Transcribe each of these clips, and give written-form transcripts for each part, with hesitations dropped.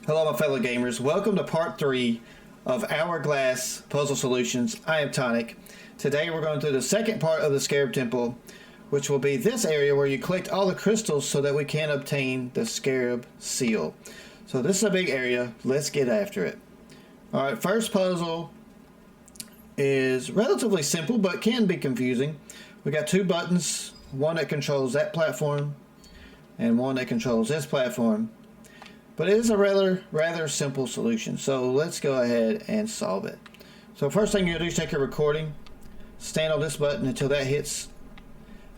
Hello my fellow gamers, welcome to part 3 of Hourglass Puzzle Solutions. I am Tonic. Today we're going through the second part of the Scarab Temple, which will be this area where you collect all the crystals so that we can obtain the Scarab Seal. So this is a big area, let's get after it. Alright, first puzzle is relatively simple but can be confusing. We got two buttons, one that controls that platform and one that controls this platform. But it is a rather simple solution. So let's go ahead and solve it. So first thing you're going to do is take your recording, stand on this button until that hits,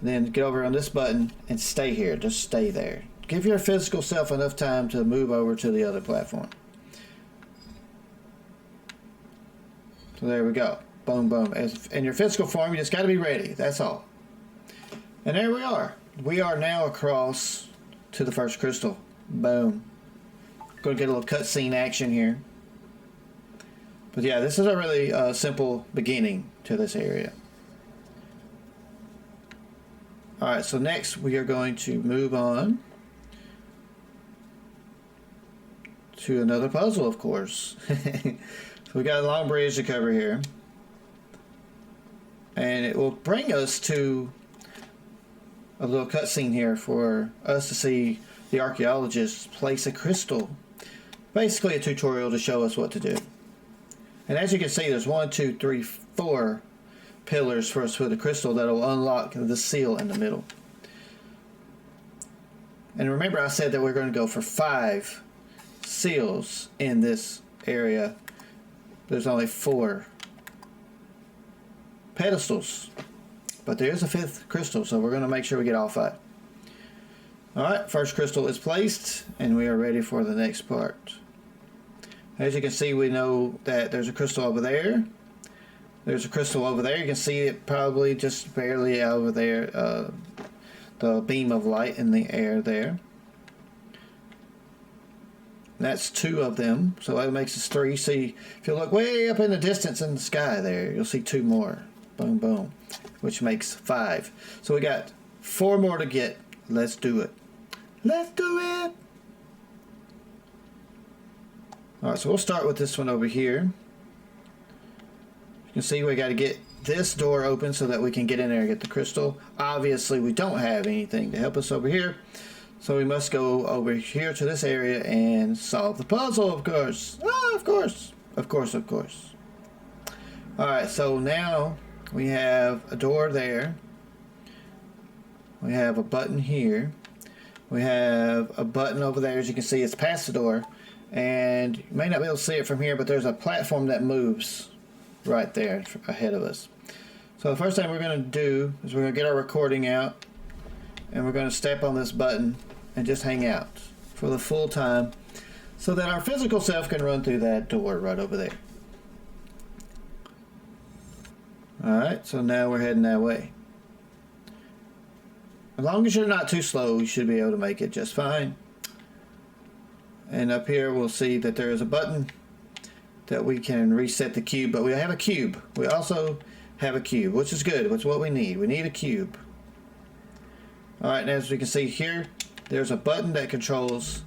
then get over on this button and stay here. Just stay there. Give your physical self enough time to move over to the other platform. So there we go. Boom, boom. As in your physical form, you just got to be ready. That's all. And there we are. We are now across to the first crystal. Boom. Going to get a little cutscene action here. But yeah, this is a really simple beginning to this area. Alright, so next we are going to move on to another puzzle, of course. So we got a long bridge to cover here. And it will bring us to a little cutscene here for us to see the archaeologists place a crystal. Basically a tutorial to show us what to do. And as you can see, there's 1, 2, 3, 4 pillars for us for the crystal that will unlock the seal in the middle. And remember I said that we're going to go for 5 seals in this area. There's only 4 pedestals. But there's a 5th crystal, so we're going to make sure we get all 5. Alright, first crystal is placed, and we are ready for the next part. As you can see, we know that there's a crystal over there. There's a crystal over there. You can see it probably just barely over there, the beam of light in the air there. That's 2 of them, so that makes us 3. See, if you look way up in the distance in the sky there, you'll see 2 more. Boom, boom, which makes 5. So we got 4 more to get. Let's do it. Let's do it! Alright, so we'll start with this one over here. You can see we got to get this door open so that we can get in there and get the crystal. Obviously, we don't have anything to help us over here. So we must go over here to this area and solve the puzzle, of course. Ah, of course. Of course, of course. Alright, so now we have a door there. We have a button here. We have a button over there. As you can see, it's past the door. And you may not be able to see it from here, but there's a platform that moves right there ahead of us. So the first thing we're going to do is we're going to get our recording out. And we're going to step on this button and just hang out for the full time so that our physical self can run through that door right over there. Alright, so now we're heading that way. As long as you're not too slow, you should be able to make it just fine. And up here we'll see that there is a button that we can reset the cube, but we have a cube. We also have a cube, which is good. Which is what we need. We need a cube. Alright, and as we can see here, there's a button that controls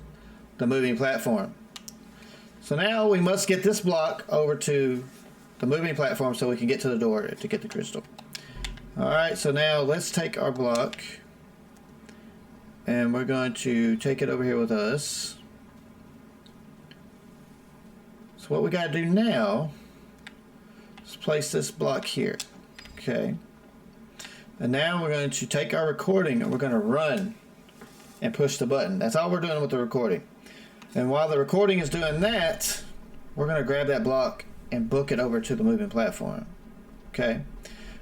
the moving platform. So now we must get this block over to the moving platform so we can get to the door to get the crystal. Alright, so now let's take our block and we're going to take it over here with us. So what we got to do now is place this block here. Okay. And now we're going to take our recording and we're going to run and push the button. That's all we're doing with the recording. And while the recording is doing that, we're going to grab that block and book it over to the moving platform. Okay.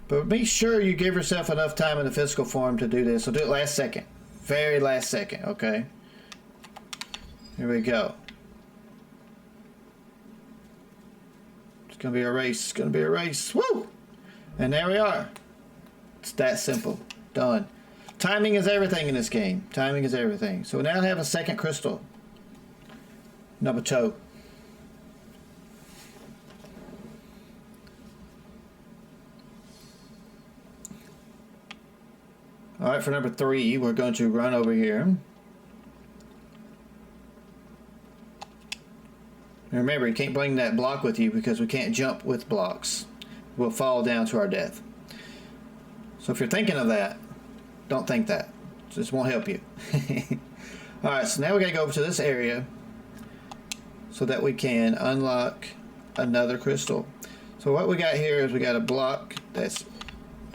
But be sure you give yourself enough time in the physical form to do this. So do it last second. Very last second, okay? Here we go. It's going to be a race. It's going to be a race. Woo! And there we are. It's that simple. Done. Timing is everything in this game. Timing is everything. So we now have a second crystal. Number 2. Alright, for number 3, we're going to run over here. And remember, you can't bring that block with you because we can't jump with blocks. We'll fall down to our death. So if you're thinking of that, don't think that. This won't help you. Alright, so now we gotta go over to this area so that we can unlock another crystal. So what we got here is we got a block that's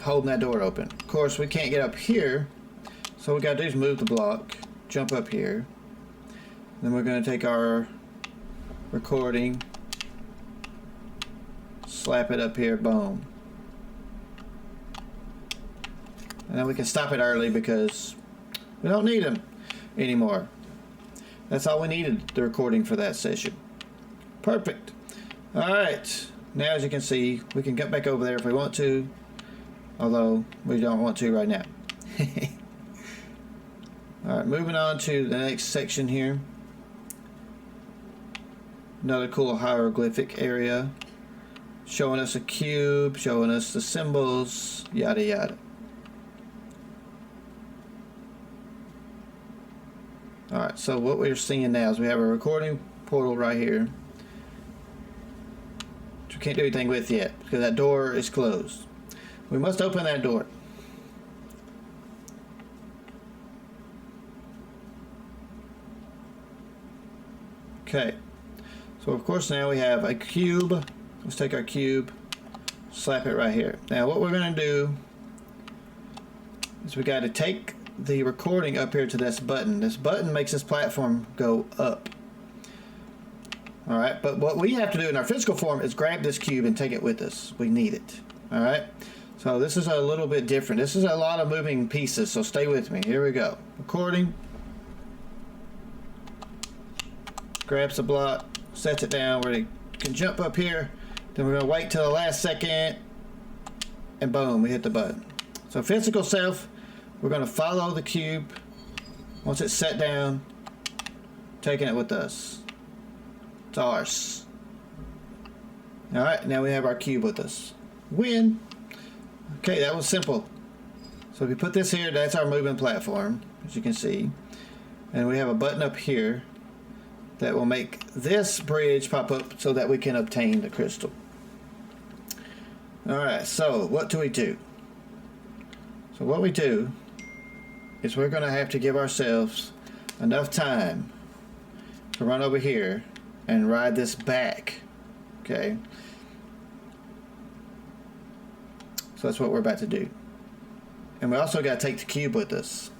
holding that door open. Of course, we can't get up here, so what we gotta do is move the block, jump up here. Then we're gonna take our recording, slap it up here, boom. And then we can stop it early because we don't need them anymore. That's all we needed, the recording for that session. Perfect. Alright, now as you can see, we can get back over there if we want to, although we don't want to right now. Alright, moving on to the next section here. Another cool hieroglyphic area, showing us a cube, showing us the symbols, yada yada. Alright, so what we're seeing now is we have a recording portal right here, which we can't do anything with yet because that door is closed. We must open that door. Okay, so of course now we have a cube. Let's take our cube, slap it right here. Now what we're going to do is we got to take the recording up here to this button. This button makes this platform go up. Alright, but what we have to do in our physical form is grab this cube and take it with us. We need it. Alright, so this is a little bit different. This is a lot of moving pieces, so stay with me. Here we go. Recording. Grabs the block, sets it down where it can jump up here. Then we're going to wait till the last second, and boom, we hit the button. So physical self, we're going to follow the cube. Once it's set down, taking it with us. It's ours. Alright, now we have our cube with us. Win! Okay, that was simple. So if we put this here, that's our moving platform, as you can see. And we have a button up here that will make this bridge pop up so that we can obtain the crystal. Alright, so what do we do? So what we do is we're going to have to give ourselves enough time to run over here and ride this back. Okay? So that's what we're about to do. And we also got to take the cube with us.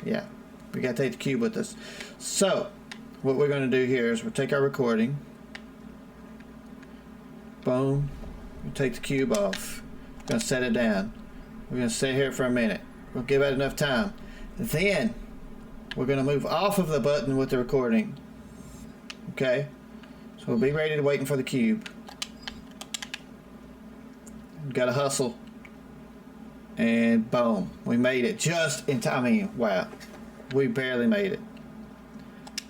Yeah, we got to take the cube with us. So what we're going to do here is we'll take our recording. Boom. We take the cube off. We're going to set it down. We're going to sit here for a minute. We'll give it enough time. Then we're going to move off of the button with the recording. Okay? So we'll be ready to waiting for the cube. We've got to hustle. And boom. We made it just in time. I mean, wow. We barely made it.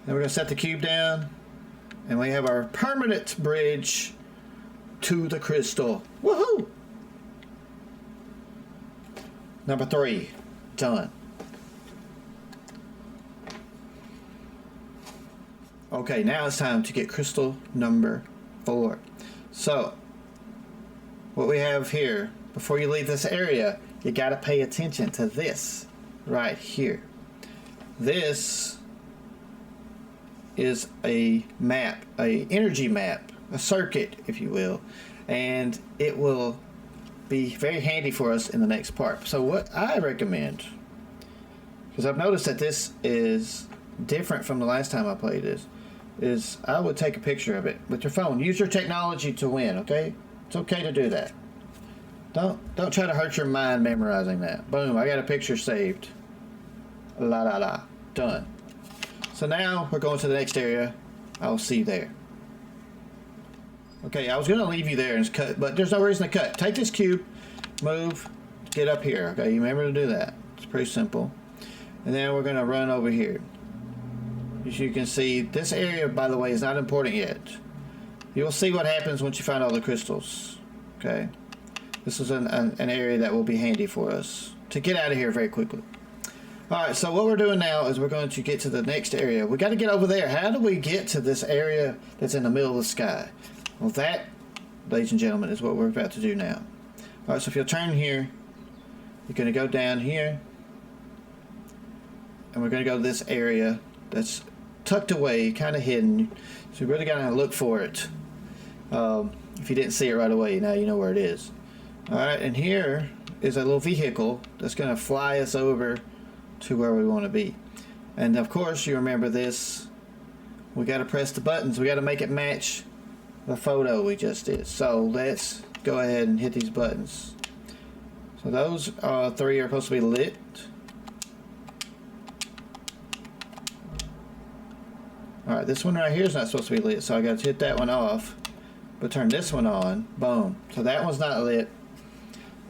Then we're going to set the cube down, and we have our permanent bridge to the crystal. Woohoo! Number 3, done. Okay, now it's time to get crystal number 4. So, what we have here, before you leave this area, you got to pay attention to this right here. This is a map, a energy map, a circuit, if you will, and it will be very handy for us in the next part. So what I recommend, because I've noticed that this is different from the last time I played this, is I would take a picture of it with your phone. Use your technology to win, okay? It's okay to do that. Don't try to hurt your mind memorizing that. Boom, I got a picture saved. La la la. Done. So now we're going to the next area. I'll see you there. Okay, I was going to leave you there and cut, but there's no reason to cut. Take this cube, move, get up here. Okay, you remember to do that. It's pretty simple. And then we're going to run over here. As you can see, this area, by the way, is not important yet. You'll see what happens once you find all the crystals. Okay, this is an area that will be handy for us to get out of here very quickly. Alright, so what we're doing now is we're going to get to the next area. We got to get over there. How do we get to this area that's in the middle of the sky? Well, that, ladies and gentlemen, is what we're about to do now. Alright, so if you'll turn here, you're going to go down here, and we're going to go to this area that's tucked away, kind of hidden. So we really got to look for it. If you didn't see it right away, now you know where it is. Alright, and here is a little vehicle that's going to fly us over to where we want to be. And of course, you remember this. We got to press the buttons. We got to make it match the photo we just did. So let's go ahead and hit these buttons. So those three are supposed to be lit. Alright, this one right here is not supposed to be lit, so I got to hit that one off. But turn this one on. Boom. So that one's not lit.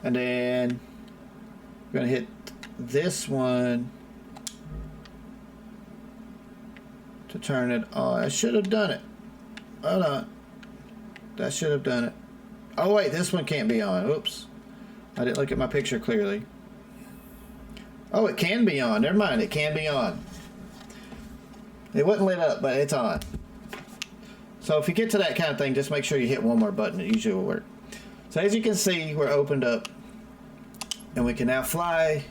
And then we're going to hit this one to turn it on. I should have done it. Hold on. That should have done it. Oh wait, this one can't be on. Oops. I didn't look at my picture clearly. Oh, it can be on. Never mind, it can be on. It wasn't lit up, but it's on. So if you get to that kind of thing, just make sure you hit one more button. It usually will work. So as you can see, we're opened up, and we can now fly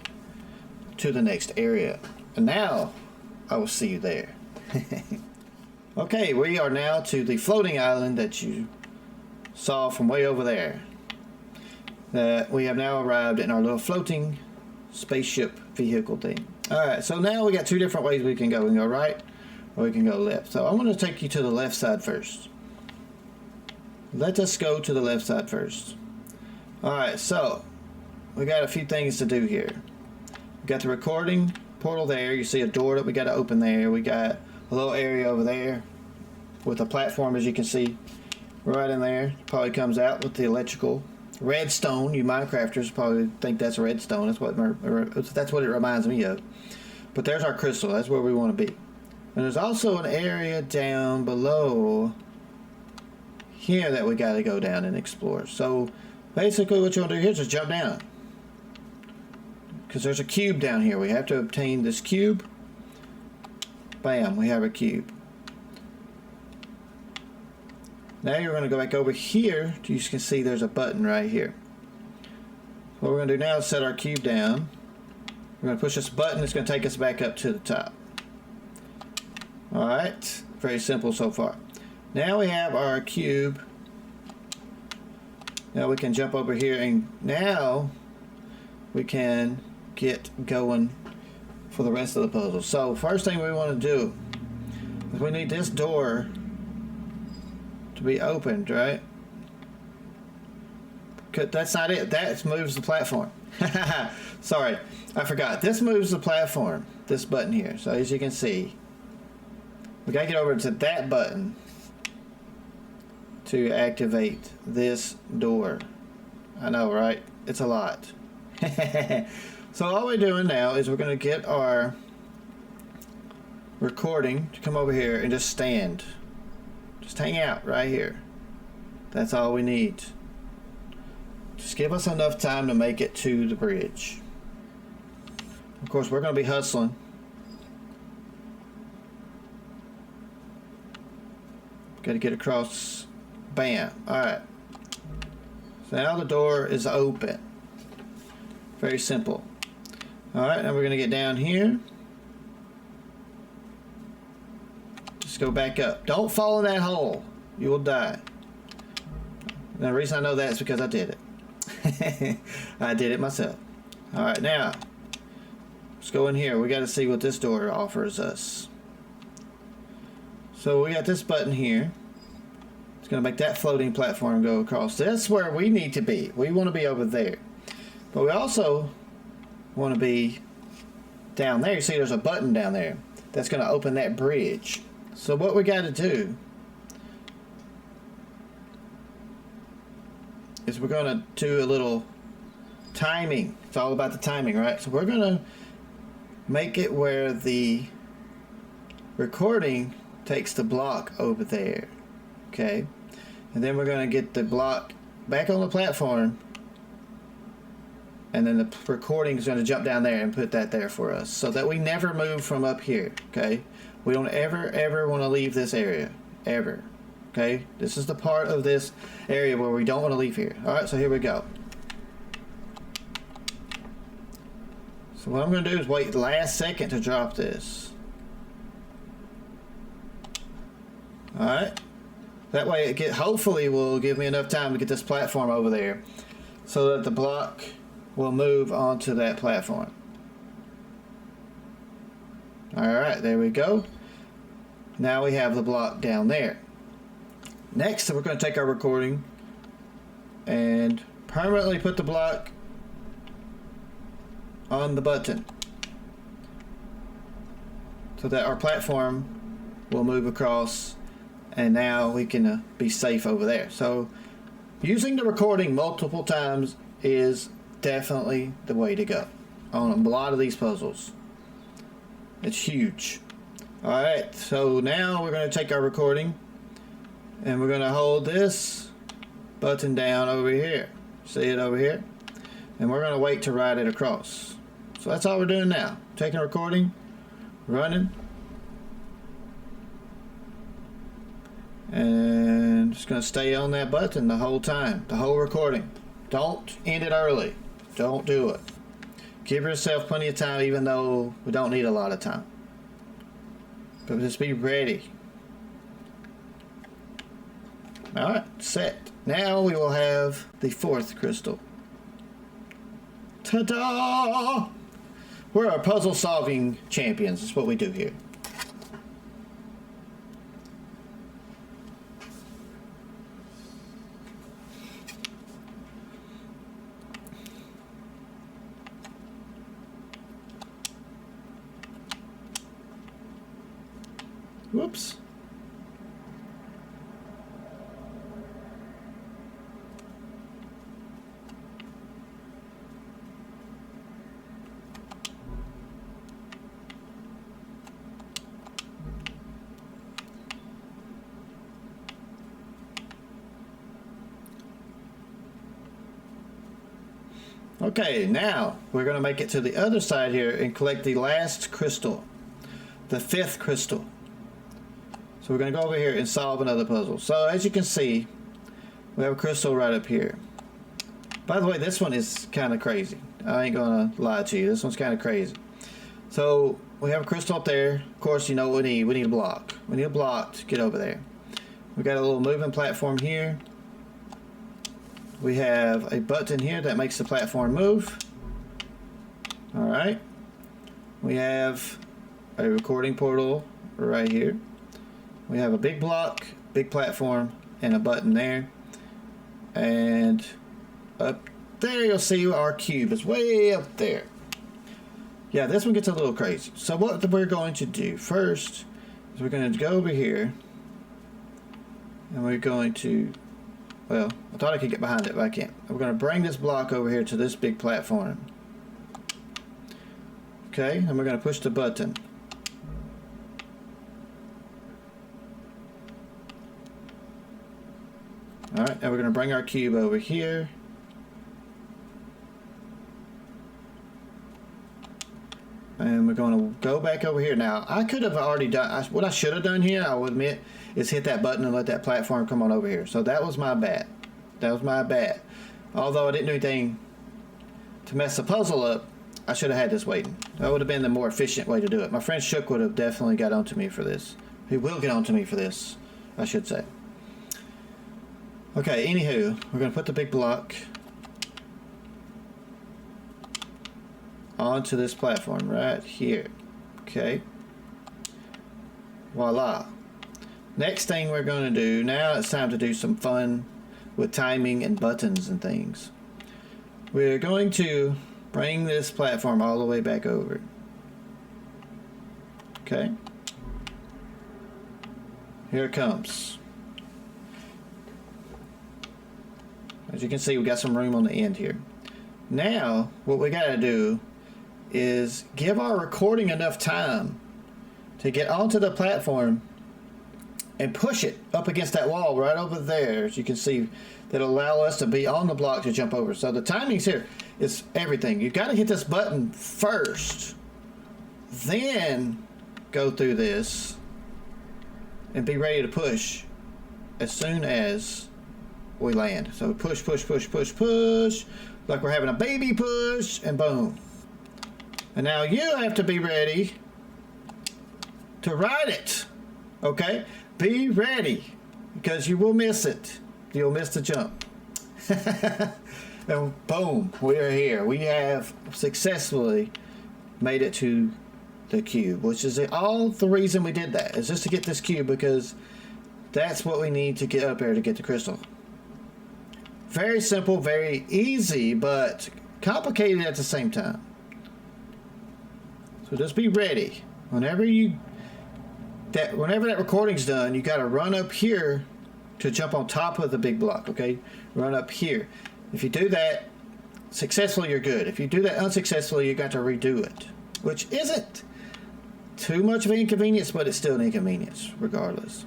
to the next area. And now I will see you there. Okay, we are now to the floating island that you saw from way over there. We have now arrived in our little floating spaceship vehicle thing. Alright, so now we got two different ways we can go. We can go right or we can go left. So I'm going to take you to the left side first. Let us go to the left side first. Alright, so we got a few things to do here. We got the recording portal there. You see a door that we got to open there. We got a little area over there with a platform, as you can see, right in there. Probably comes out with the electrical redstone. You Minecrafters probably think that's redstone. That's what it reminds me of. But there's our crystal. That's where we want to be. And there's also an area down below here that we got to go down and explore. So basically what you want to do here is just jump down, because there's a cube down here. We have to obtain this cube. Bam, we have a cube. Now you're going to go back over here. You can see there's a button right here. What we're going to do now is set our cube down. We're going to push this button. It's going to take us back up to the top. Alright, very simple so far. Now we have our cube. Now we can jump over here, and now we can get going for the rest of the puzzle. So first thing we want to do is we need this door to be opened, right? That's not it. That moves the platform. Sorry, I forgot. This moves the platform, this button here. So as you can see, we gotta get over to that button to activate this door. I know, right? It's a lot. So all we're doing now is we're going to get our recording to come over here and just stand. Just hang out right here. That's all we need. Just give us enough time to make it to the bridge. Of course, we're going to be hustling. Got to get across. Bam. Alright. So now the door is open. Very simple. Alright, now we're going to get down here. Just go back up. Don't fall in that hole. You will die. Now, the reason I know that is because I did it. I did it myself. Alright, now let's go in here. We got to see what this door offers us. So we got this button here. It's going to make that floating platform go across. That's where we need to be. We want to be over there. But we also want to be down there. You see there's a button down there that's going to open that bridge. So what we got to do is we're going to do a little timing. It's all about the timing, right? So we're going to make it where the recording takes the block over there. Okay? And then we're going to get the block back on the platform and then the recording is going to jump down there and put that there for us, so that we never move from up here. Okay, we don't ever want to leave this area, ever. Okay, this is the part of this area where we don't want to leave here. Alright, so here we go. So what I'm going to do is wait the last second to drop this. Alright, that way hopefully will give me enough time to get this platform over there, so that the block will move onto that platform. Alright, there we go. Now we have the block down there. Next, we're going to take our recording and permanently put the block on the button, so that our platform will move across, and now we can be safe over there. So using the recording multiple times is definitely the way to go on a lot of these puzzles. It's huge. Alright, so now we're going to take our recording and we're going to hold this button down over here. See it over here? And we're going to wait to ride it across. So that's all we're doing now. Taking a recording, running, and just going to stay on that button the whole time, the whole recording. Don't end it early. Don't do it. Give yourself plenty of time, even though we don't need a lot of time. But just be ready. Alright, set. Now we will have the fourth crystal. Ta-da! We're our puzzle solving champions. That's what we do here. Whoops. Okay, now we're going to make it to the other side here and collect the last crystal, the fifth crystal. So we're going to go over here and solve another puzzle. So as you can see, we have a crystal right up here. By the way, this one is kind of crazy. I ain't going to lie to you. This one's kind of crazy. So we have a crystal up there. Of course, you know what we need. We need a block. We need a block to get over there. We got a little moving platform here. We have a button here that makes the platform move. Alright. We have a recording portal right here. We have a big block, big platform, and a button there. And up there you'll see our cube is way up there. Yeah, this one gets a little crazy. So what we're going to do first is we're going to go over here. And we're going to... Well, I thought I could get behind it, but I can't. We're going to bring this block over here to this big platform. Okay, and we're going to push the button. Alright, and we're going to bring our cube over here. And we're going to go back over here. Now, I could have already done, what I should have done here, I will admit, is hit that button and let that platform come on over here. So that was my bad. That was my bad. Although I didn't do anything to mess the puzzle up, I should have had this waiting. That would have been the more efficient way to do it. My friend Shook would have definitely got onto me for this. He will get onto me for this, I should say. Okay, anywho, we're going to put the big block onto this platform right here. Okay. Voila. Next thing we're going to do, now it's time to do some fun with timing and buttons and things. We're going to bring this platform all the way back over. Okay. Here it comes. As you can see, we got some room on the end here. Now, what we got to do is give our recording enough time to get onto the platform and push it up against that wall right over there, as you can see, that'll allow us to be on the block to jump over. So the timings here is everything. You've got to hit this button first, then go through this and be ready to push as soon as we land. So push, push, push, push, push, like we're having a baby push, and boom. And now you have to be ready to ride it. Okay? Be ready, because you will miss it. You'll miss the jump. And boom, we are here. We have successfully made it to the cube, which is all the reason we did that, is just to get this cube, because that's what we need to get up there to get the crystal. Very simple, very easy, but complicated at the same time. So just be ready. Whenever that recording's done, you got to run up here to jump on top of the big block, okay? Run up here. If you do that successfully, you're good. If you do that unsuccessfully, you got to redo it, which isn't too much of an inconvenience, but it's still an inconvenience regardless.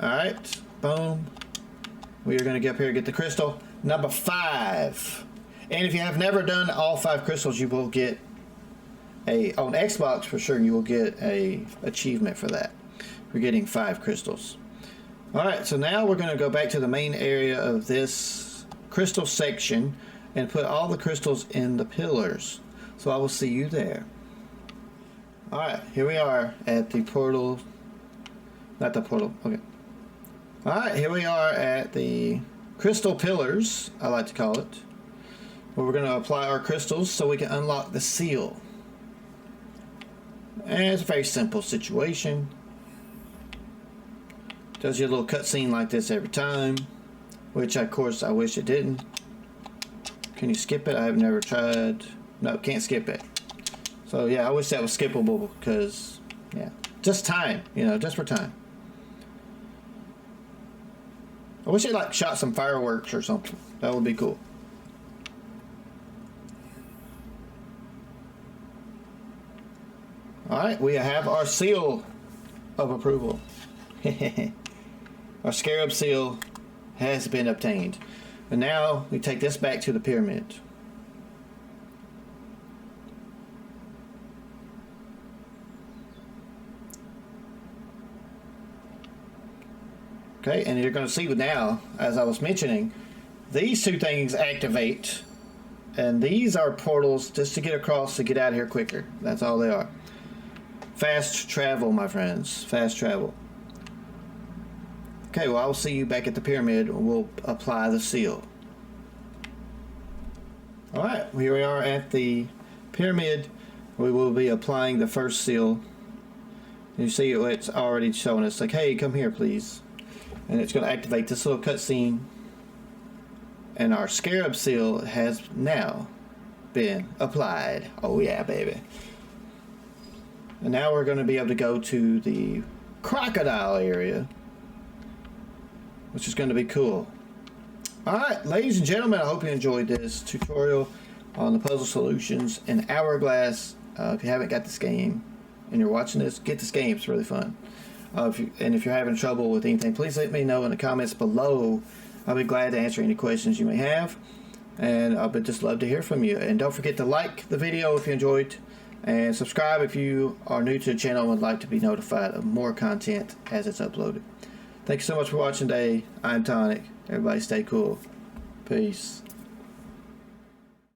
All right, boom. We are going to get up here and get the crystal number 5. And if you have never done all 5 crystals, you will get on Xbox for sure, you will get a achievement for that. We're getting 5 crystals. All right, so now we're going to go back to the main area of this crystal section and put all the crystals in the pillars. So I will see you there. All right, here we are at the portal. Not the portal, okay. All right, here we are at the crystal pillars, I like to call it, where we're going to apply our crystals so we can unlock the seal. And it's a very simple situation. Does you a little cutscene like this every time, which of course I wish it didn't. Can you skip it? I have never tried. No, can't skip it. So yeah, I wish that was skippable, because yeah, just time, you know, just for time. I wish they like shot some fireworks or something. That would be cool. Alright, we have our seal of approval. Our Scarab seal has been obtained. And now we take this back to the pyramid. Okay, and you're going to see now, as I was mentioning, these 2 things activate. And these are portals just to get across, to get out of here quicker. That's all they are. Fast travel, my friends. Fast travel. Okay, well, I will see you back at the pyramid. We'll apply the seal. Alright, here we are at the pyramid. We will be applying the first seal. You see it's already showing us, like, hey, come here, please. And it's going to activate this little cutscene. And our Scarab seal has now been applied. Oh, yeah, baby. And now we're going to be able to go to the crocodile area, which is going to be cool. Alright, ladies and gentlemen, I hope you enjoyed this tutorial on the Puzzle Solutions in Hourglass. If you haven't got this game and you're watching this, get this game. It's really fun. If you're having trouble with anything, please let me know in the comments below. I'll be glad to answer any questions you may have. And I would just love to hear from you. And don't forget to like the video if you enjoyed. And subscribe if you are new to the channel and would like to be notified of more content as it's uploaded. Thank you so much for watching today. I'm Tonic. Everybody stay cool. Peace.